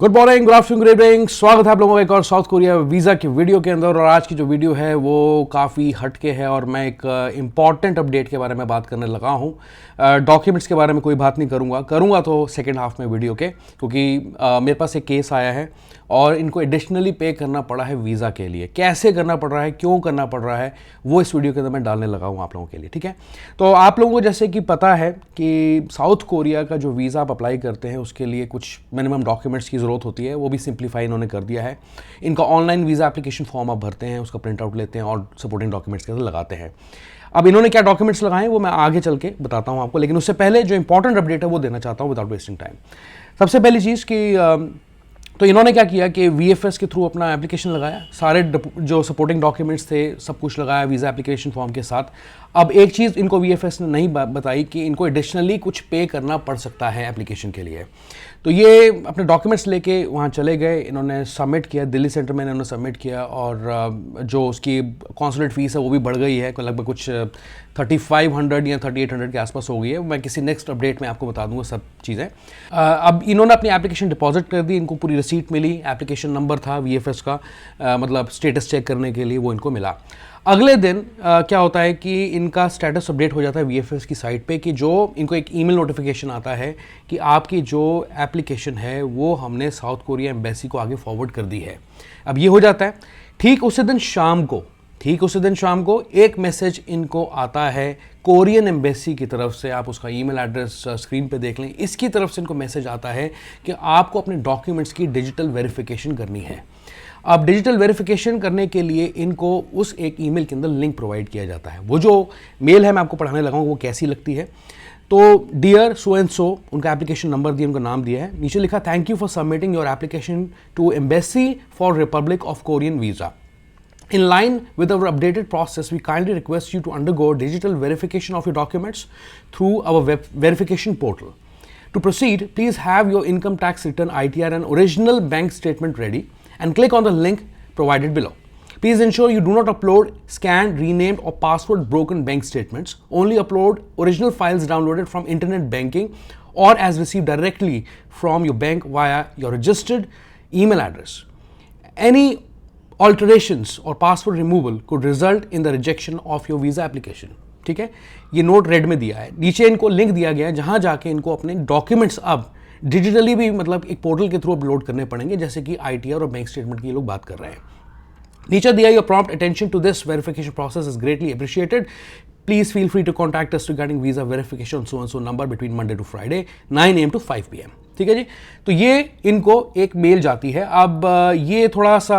Good morning, good afternoon, good evening. स्वागत है आप लोगों का एक और साउथ कोरिया वीज़ा की वीडियो के अंदर। और आज की जो वीडियो है वो काफ़ी हटके है और मैं एक इम्पॉर्टेंट अपडेट के बारे में बात करने लगा हूँ। डॉक्यूमेंट्स के बारे में कोई बात नहीं करूँगा तो सेकेंड हाफ में वीडियो के, क्योंकि मेरे पास एक केस आया है और इनको एडिशनली पे करना पड़ा है वीज़ा के लिए। कैसे करना पड़ रहा है, क्यों करना पड़ रहा है, वो इस वीडियो के अंदर मैं डालने लगा हूँ आप लोगों के लिए। ठीक है, तो आप लोगों को जैसे कि पता है कि साउथ कोरिया का जो वीज़ा आप अप्लाई करते हैं उसके लिए कुछ मिनिमम डॉक्यूमेंट्स की ज़रूरत होती है, वो भी सिंप्लीफाई इन्होंने कर दिया है। इनका ऑनलाइन वीज़ा एप्लीकेशन फॉर्म आप भरते हैं, उसका प्रिंट आउट लेते हैं और सपोर्टिंग डॉक्यूमेंट्स के अंदर लगाते हैं। अब इन्होंने क्या डॉक्यूमेंट्स लगाए वो मैं आगे चल के बताता हूँ आपको, लेकिन उससे पहले जो इंपॉर्टेंट अपडेट है वो देना चाहता हूँ विदाउट वेस्टिंग टाइम। सबसे पहली चीज़ कि तो इन्होंने क्या किया कि VFS के थ्रू अपना एप्लीकेशन लगाया, सारे जो सपोर्टिंग डॉक्यूमेंट्स थे सब कुछ लगाया वीज़ा एप्लीकेशन फॉर्म के साथ। अब एक चीज़ इनको VFS ने नहीं बताई कि इनको एडिशनली कुछ पे करना पड़ सकता है एप्लीकेशन के लिए। तो ये अपने डॉक्यूमेंट्स लेके वहाँ चले गए, इन्होंने सबमिट किया, दिल्ली सेंटर में इन्होंने सबमिट किया और जो उसकी कॉन्सुलेट फ़ीस है वो भी बढ़ गई है, लगभग कुछ 3500 या 3800 के आसपास हो गई है। मैं किसी नेक्स्ट अपडेट में आपको बता दूंगा सब चीज़ें। अब इन्होंने अपनी एप्लीकेशन डिपॉजिट कर दी, इनको पूरी रसीट मिली, एप्लीकेशन नंबर था VFS का, मतलब स्टेटस चेक करने के लिए वो इनको मिला। अगले दिन क्या होता है कि इनका स्टेटस अपडेट हो जाता है VFS की साइट पे कि जो इनको एक ईमेल नोटिफिकेशन आता है कि आपकी जो एप्लीकेशन है वो हमने साउथ कोरिया एम्बेसी को आगे फॉरवर्ड कर दी है। अब ये हो जाता है। ठीक उसी दिन शाम को एक मैसेज इनको आता है कोरियन एम्बेसी की तरफ से। आप उसका ईमेल एड्रेस स्क्रीन पे देख लें। इसकी तरफ से इनको मैसेज आता है कि आपको अपने डॉक्यूमेंट्स की डिजिटल वेरिफिकेशन करनी है। अब डिजिटल वेरिफिकेशन करने के लिए इनको उस एक ईमेल के अंदर लिंक प्रोवाइड किया जाता है। वो जो मेल है मैं आपको पढ़ाने लगा हूँ वो कैसी लगती है। तो डियर सो एंड सो, उनका एप्लीकेशन नंबर दिया, उनका नाम दिया है, नीचे लिखा thank you for submitting your application to embassy for republic of Korean visa. In line with our updated process, we kindly request you to undergo digital verification of your documents through our web verification portal. To proceed, please have your income tax return, ITR and original bank statement ready and click on the link provided below. Please ensure you do not upload scanned, renamed or password broken bank statements. Only upload original files downloaded from internet banking or as received directly from your bank via your registered email address. Any alterations or password removal could result in the rejection of your visa application. ठीक है, ये note red में दिया है। नीचे इनको link दिया गया है जहां जाके इनको अपने डॉक्यूमेंट्स अब डिजिटली भी, मतलब एक पोर्टल के थ्रू अपलोड करने पड़ेंगे, जैसे कि ITR और बैंक स्टेटमेंट की ये लोग बात कर रहे हैं। नीचे दिया your prompt attention to this verification process is greatly appreciated. Please feel free to contact us regarding visa verification so and so number between Monday to Friday 9 AM to 5 PM. ठीक है जी, तो ये इनको एक मेल जाती है। अब ये थोड़ा सा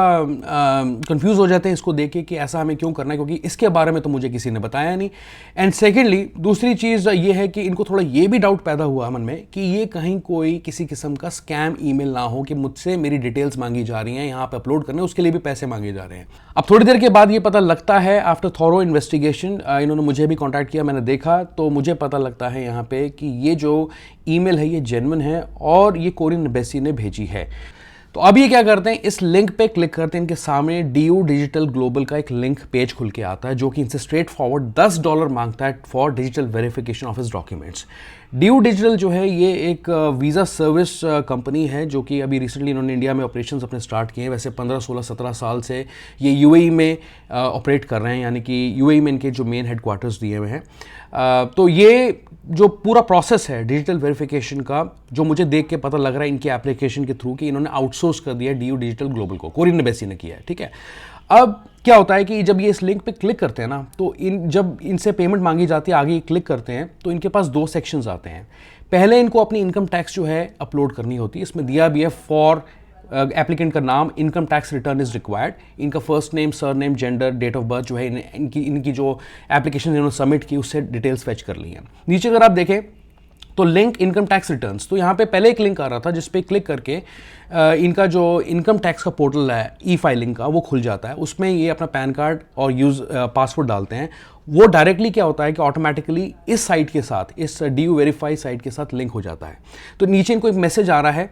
कंफ्यूज हो जाते हैं इसको देख के कि ऐसा हमें क्यों करना है, क्योंकि इसके बारे में तो मुझे किसी ने बताया नहीं। एंड सेकेंडली दूसरी चीज़ ये है कि इनको थोड़ा ये भी डाउट पैदा हुआ मन में कि ये कहीं कोई किसी किस्म का स्कैम ईमेल ना हो कि मुझसे मेरी डिटेल्स मांगी जा रही हैं, यहाँ पे अपलोड करने उसके लिए भी पैसे मांगे जा रहे हैं। अब थोड़ी देर के बाद ये पता लगता है, आफ्टर थॉरो इन्वेस्टिगेशन, इन्होंने मुझे भी कॉन्टैक्ट किया, मैंने देखा तो मुझे पता लगता है यहाँ पे कि ये जो ईमेल है ये जेन्युइन है और ये कोरियन एम्बेसी ने भेजी है। तो अब ये क्या करते हैं, इस लिंक पे क्लिक करते हैं, इनके सामने DU डिजिटल ग्लोबल का एक लिंक पेज खुल के आता है जो कि इनसे स्ट्रेट फॉरवर्ड $10 मांगता है for digital verification of his documents. DU digital जो है ये एक वीज़ा सर्विस कंपनी है जो कि अभी रिसेंटली इन्होंने इंडिया में ऑपरेशंस अपने स्टार्ट किए हैं। वैसे 15, 16, 17 साल से ये UAE में ऑपरेट कर रहे हैं, यानी कि UAE में इनके जो मेन हेडक्वार्टर्स दिए हुए हैं। तो ये जो पूरा प्रोसेस है डिजिटल वेरिफिकेशन का, जो मुझे देख के पता लग रहा है इनकी एप्लीकेशन के थ्रू कि इन्होंने आउटसोर्स कर दिया DU डिजिटल ग्लोबल को, कोरियन एम्बेसी ने किया है। ठीक है, अब क्या होता है कि जब ये इस लिंक पे क्लिक करते हैं ना, तो जब इनसे पेमेंट मांगी जाती है, आगे क्लिक करते हैं तो इनके पास 2 सेक्शंस आते हैं। पहले इनको अपनी इनकम टैक्स जो है अपलोड करनी होती है। इसमें दिया भी है फॉर एप्लीकेंट का नाम, income tax return is required, इनका first name, surname, gender, date of birth जो है इनकी जो एप्लीकेशन इन्होंने सबमिट की उससे डिटेल्स फेच कर ली हैं। नीचे अगर आप देखें तो लिंक इनकम टैक्स रिटर्न्स, तो यहाँ पे पहले एक लिंक आ रहा था जिस पे क्लिक करके इनका जो इनकम टैक्स का पोर्टल है ई-फाइलिंग का वो खुल जाता है। उसमें ये अपना पैन कार्ड और पासवर्ड डालते हैं। वो डायरेक्टली क्या होता है कि ऑटोमेटिकली इस साइट के साथ, इस DU वेरीफाई साइट के साथ लिंक हो जाता है। तो नीचे इनको एक मैसेज आ रहा है,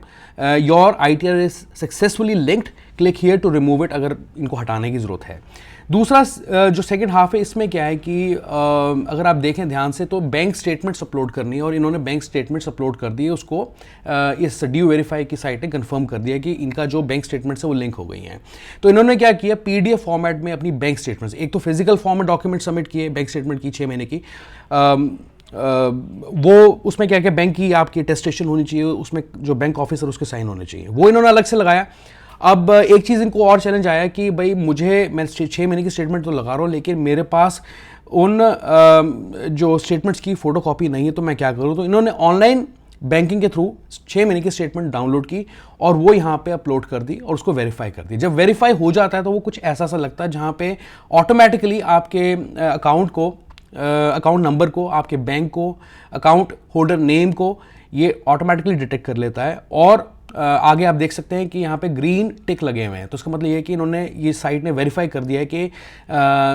your ITR is successfully linked, click here to remove it, अगर इनको हटाने की ज़रूरत है। दूसरा जो सेकंड हाफ है इसमें क्या है कि अगर आप देखें ध्यान से तो बैंक स्टेटमेंट्स अपलोड करनी है, और इन्होंने बैंक स्टेटमेंट्स अपलोड कर दिए, उसको इस ड्यू वेरीफाई की साइट ने कंफर्म कर दिया कि इनका जो बैंक स्टेटमेंट्स है वो लिंक हो गई हैं। तो इन्होंने क्या किया, पीडीएफ फॉर्मेट में अपनी बैंक स्टेटमेंट्स, एक तो फिजिकल फॉर्म में डॉक्यूमेंट सबमिट किए बैंक स्टेटमेंट की 6 महीने की, वो उसमें क्या क्या बैंक की आपकी अटेस्टेशन होनी चाहिए, उसमें जो बैंक ऑफिसर उसके साइन होने चाहिए, वो इन्होंने अलग से लगाया। अब एक चीज़ इनको और चैलेंज आया कि भाई मैं 6 महीने की स्टेटमेंट तो लगा रहा हूँ, लेकिन मेरे पास उन जो स्टेटमेंट्स की फ़ोटो कॉपी नहीं है, तो मैं क्या करूँ। तो इन्होंने ऑनलाइन बैंकिंग के थ्रू 6 महीने की स्टेटमेंट डाउनलोड की और वो यहाँ पे अपलोड कर दी और उसको वेरीफाई कर दी। जब वेरीफाई हो जाता है तो वो कुछ ऐसा सा लगता है जहाँ पे ऑटोमेटिकली आपके अकाउंट नंबर को, आपके बैंक को, अकाउंट होल्डर नेम को ये ऑटोमेटिकली डिटेक्ट कर लेता है। और आगे आप देख सकते हैं कि यहाँ पे ग्रीन टिक लगे हुए हैं, तो इसका मतलब ये है कि इन्होंने, ये साइट ने वेरीफाई कर दिया है कि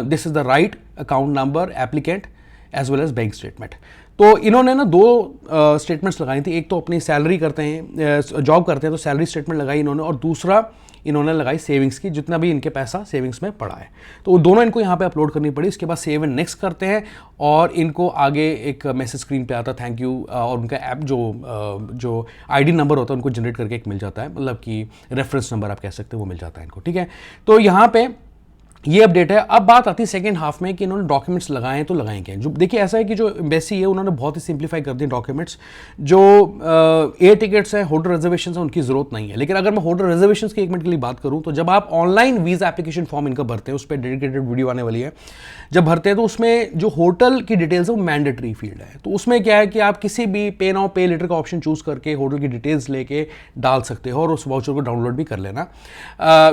this is the right account number, applicant as well as bank statement. तो इन्होंने ना 2 स्टेटमेंट्स लगाई थी, एक तो अपनी सैलरी करते हैं, जॉब करते हैं तो सैलरी स्टेटमेंट लगाई इन्होंने, और दूसरा इन्होंने लगाई सेविंग्स की, जितना भी इनके पैसा सेविंग्स में पड़ा है। तो वो दोनों इनको यहाँ पे अपलोड करनी पड़ी। इसके बाद सेव एंड नेक्स्ट करते हैं और इनको आगे एक मैसेज स्क्रीन पे आता है थैंक यू, और उनका ऐप जो आईडी नंबर होता है उनको जनरेट करके एक मिल जाता है, मतलब कि रेफरेंस नंबर आप कह सकते हैं, वो मिल जाता है इनको, ठीक है। तो यहाँ पे ये अपडेट है। अब बात आती है सेकंड हाफ में कि इन्होंने डॉक्यूमेंट्स लगाए हैं तो लगाए क्या। जो देखिए ऐसा है कि जो एम्बेसी है उन्होंने बहुत ही सिंप्लीफाई कर दिए डॉक्यूमेंट्स। जो एयर टिकट्स हैं, होटल रिजर्वेशन है, उनकी जरूरत नहीं है। लेकिन अगर मैं होटल रिजर्वेशन की 1 मिनट के लिए बात करूं तो जब आप ऑनलाइन वीजा एप्लीकेशन फॉर्म इनका भरते हैं, उस पर डेडिकेटेड वीडियो आने वाली है, जब भरते हैं तो उसमें जो होटल की डिटेल्स है वो मैंडेटरी फील्ड है। तो उसमें क्या है कि आप किसी भी पे नाउ पे लेटर का ऑप्शन चूज करके होटल की डिटेल्स लेके डाल सकते हो और उस वाउचर को डाउनलोड भी कर लेना।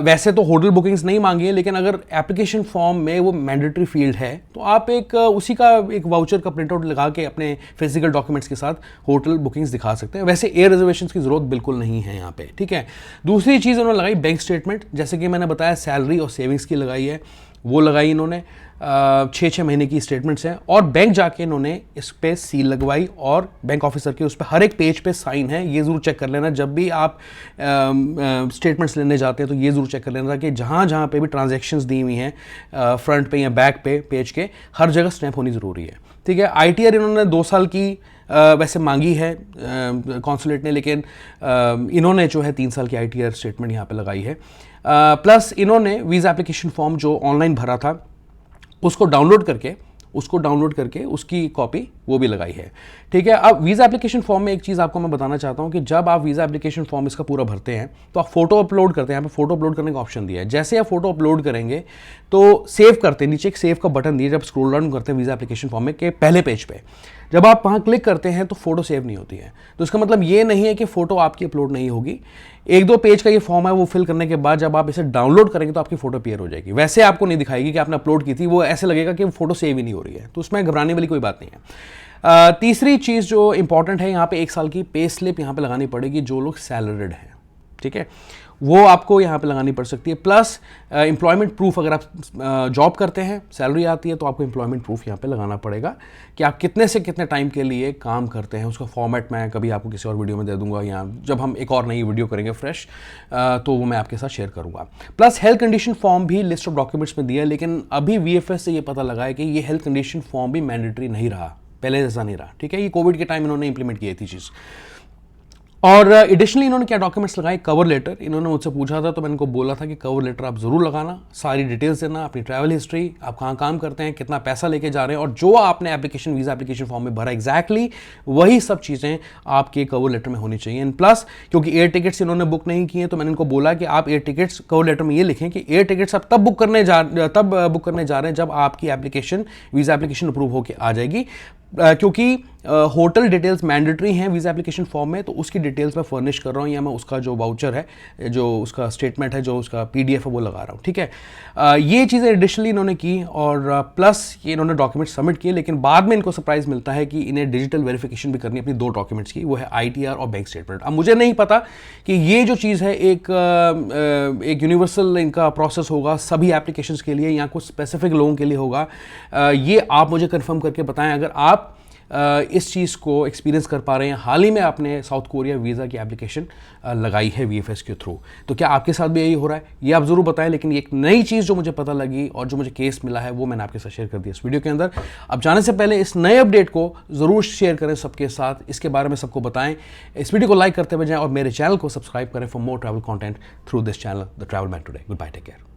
वैसे तो होटल बुकिंग्स नहीं मांगी है, लेकिन अगर एप्लीकेशन फॉर्म में वो मैंडेटरी फील्ड है तो आप एक उसी का एक वाउचर का प्रिंट आउट लगा के अपने फिजिकल डॉक्यूमेंट्स के साथ होटल बुकिंग्स दिखा सकते हैं। वैसे एयर रिजर्वेशन की जरूरत बिल्कुल नहीं है यहाँ पे, ठीक है। दूसरी चीज़ उन्होंने लगाई बैंक स्टेटमेंट, जैसे कि मैंने बताया सैलरी और सेविंग्स की लगाई है, वो लगाई इन्होंने। 6 महीने की स्टेटमेंट्स हैं और बैंक जाके इन्होंने इस पे सील लगवाई और बैंक ऑफिसर के उस पर हर एक पेज पे साइन है। ये ज़रूर चेक कर लेना जब भी आप स्टेटमेंट्स लेने जाते हैं, तो ये ज़रूर चेक कर लेना कि जहाँ जहाँ पे भी ट्रांजैक्शंस दी हुई हैं फ्रंट पे या बैक पे पेज के, हर जगह स्नैप होनी ज़रूरी है, ठीक है। ITR इन्होंने 2 साल की वैसे मांगी है कॉन्सुलेट ने, लेकिन इन्होंने जो है 3 साल की ITR स्टेटमेंट यहाँ पे लगाई है। प्लस इन्होंने वीज़ा एप्लीकेशन फॉर्म जो ऑनलाइन भरा था उसको डाउनलोड करके उसकी कॉपी वो भी लगाई है, ठीक है। अब वीज़ा एप्लीकेशन फॉर्म में एक चीज़ आपको मैं बताना चाहता हूँ कि जब आप वीज़ा एप्लीकेशन फॉर्म इसका पूरा भरते हैं तो आप फोटो अपलोड करते हैं। यहाँ पे फोटो अपलोड करने का ऑप्शन दिया है। जैसे आप फोटो अपलोड करेंगे तो सेव करते हैं, नीचे एक सेव का बटन दिया, जब स्क्रॉल डाउन करते हैं वीज़ा एप्लीकेशन फॉर्म में के पहले पेज पे, जब आप वहाँ क्लिक करते हैं तो फोटो सेव नहीं होती है। तो इसका मतलब ये नहीं है कि फोटो आपकी अपलोड नहीं होगी। 1-2 पेज का ये फॉर्म है, वो फिल करने के बाद जब आप इसे डाउनलोड करेंगे तो आपकी फोटो अपीयर हो जाएगी। वैसे आपको नहीं दिखाएगी कि आपने अपलोड की थी, वो ऐसे लगेगा कि फोटो सेव ही नहीं हो रही है। तो उसमें घबराने वाली कोई बात नहीं है। तीसरी चीज़ जो इंपॉर्टेंट है, यहाँ पे 1 साल की पे स्लिप यहाँ पे लगानी पड़ेगी जो लोग सैलरीड हैं, ठीक है, वो आपको यहाँ पे लगानी पड़ सकती है। प्लस एम्प्लॉयमेंट प्रूफ, अगर आप जॉब करते हैं, सैलरी आती है, तो आपको एम्प्लॉयमेंट प्रूफ यहाँ पे लगाना पड़ेगा कि आप कितने से कितने टाइम के लिए काम करते हैं। उसका फॉर्मेट मैं कभी आपको किसी और वीडियो में दे दूंगा, या जब हम एक और नई वीडियो करेंगे फ्रेश, तो वो मैं आपके साथ शेयर करूंगा। प्लस हेल्थ कंडीशन फॉर्म भी लिस्ट ऑफ डॉक्यूमेंट्स में दिया है, लेकिन अभी VFS से ये पता लगा है कि ये हेल्थ कंडीशन फॉर्म भी मैंडेटरी नहीं रहा, पहले जैसा नहीं रहा, ठीक है। ये कोविड के टाइम इन्होंने इंप्लीमेंट की थी चीज़। और एडिशनली इन्होंने क्या डॉक्यूमेंट्स लगाए, कवर लेटर। इन्होंने मुझसे पूछा था तो मैंने इनको बोला था कि कवर लेटर आप ज़रूर लगाना, सारी डिटेल्स देना, अपनी ट्रैवल हिस्ट्री, आप कहाँ काम करते हैं, कितना पैसा लेके जा रहे हैं, और जो आपने एप्लीकेशन वीज़ा एप्लीकेशन फॉर्म में भरा एग्जैक्टली वही सब चीज़ें आपके कवर लेटर में होनी चाहिए। एंड प्लस क्योंकि एयर टिकट्स इन्होंने बुक नहीं किए, तो मैंने इनको बोला कि आप एयर टिकट्स कवर लेटर में ये लिखें कि एयर टिकट्स आप तब बुक करने जा रहे हैं जब आपकी एप्लीकेशन वीज़ा एप्लीकेशन अप्रूव होकर आ जाएगी, क्योंकि होटल डिटेल्स मैंडेटरी हैं वीज़ा एप्लीकेशन फॉर्म में, तो उसकी डिटेल्स मैं फर्निश कर रहा हूँ, या मैं उसका जो वाउचर है, जो उसका स्टेटमेंट है, जो उसका PDF है, वो लगा रहा हूँ, ठीक है। ये चीज़ें एडिशनली इन्होंने की, और प्लस ये इन्होंने डॉक्यूमेंट सबमिट किए, लेकिन बाद में इनको सरप्राइज मिलता है कि इन्हें डिजिटल वेरिफिकेशन भी करनी है अपनी 2 डॉक्यूमेंट्स की, वो है ITR और बैंक स्टेटमेंट। अब मुझे नहीं पता कि ये जो चीज़ है एक यूनिवर्सल इनका प्रोसेस होगा सभी एप्लीकेशंस के लिए या कुछ स्पेसिफिक लोगों के लिए होगा, ये आप मुझे कंफर्म करके बताएं। अगर आप इस चीज़ को एक्सपीरियंस कर पा रहे हैं। हाल ही में आपने साउथ कोरिया वीज़ा की एप्लीकेशन लगाई है VFS के थ्रू, तो क्या आपके साथ भी यही हो रहा है, ये आप ज़रूर बताएं। लेकिन एक नई चीज़ जो मुझे पता लगी और जो मुझे केस मिला है वो मैंने आपके साथ शेयर कर दिया इस वीडियो के अंदर। अब जाने से पहले इस नए अपडेट को ज़रूर शेयर करें सबके साथ, इसके बारे में सबको बताएं, इस वीडियो को लाइक करते हुए जाएं और मेरे चैनल को सब्सक्राइब करें for more travel content through this channel the travel man today. Goodbye, take care.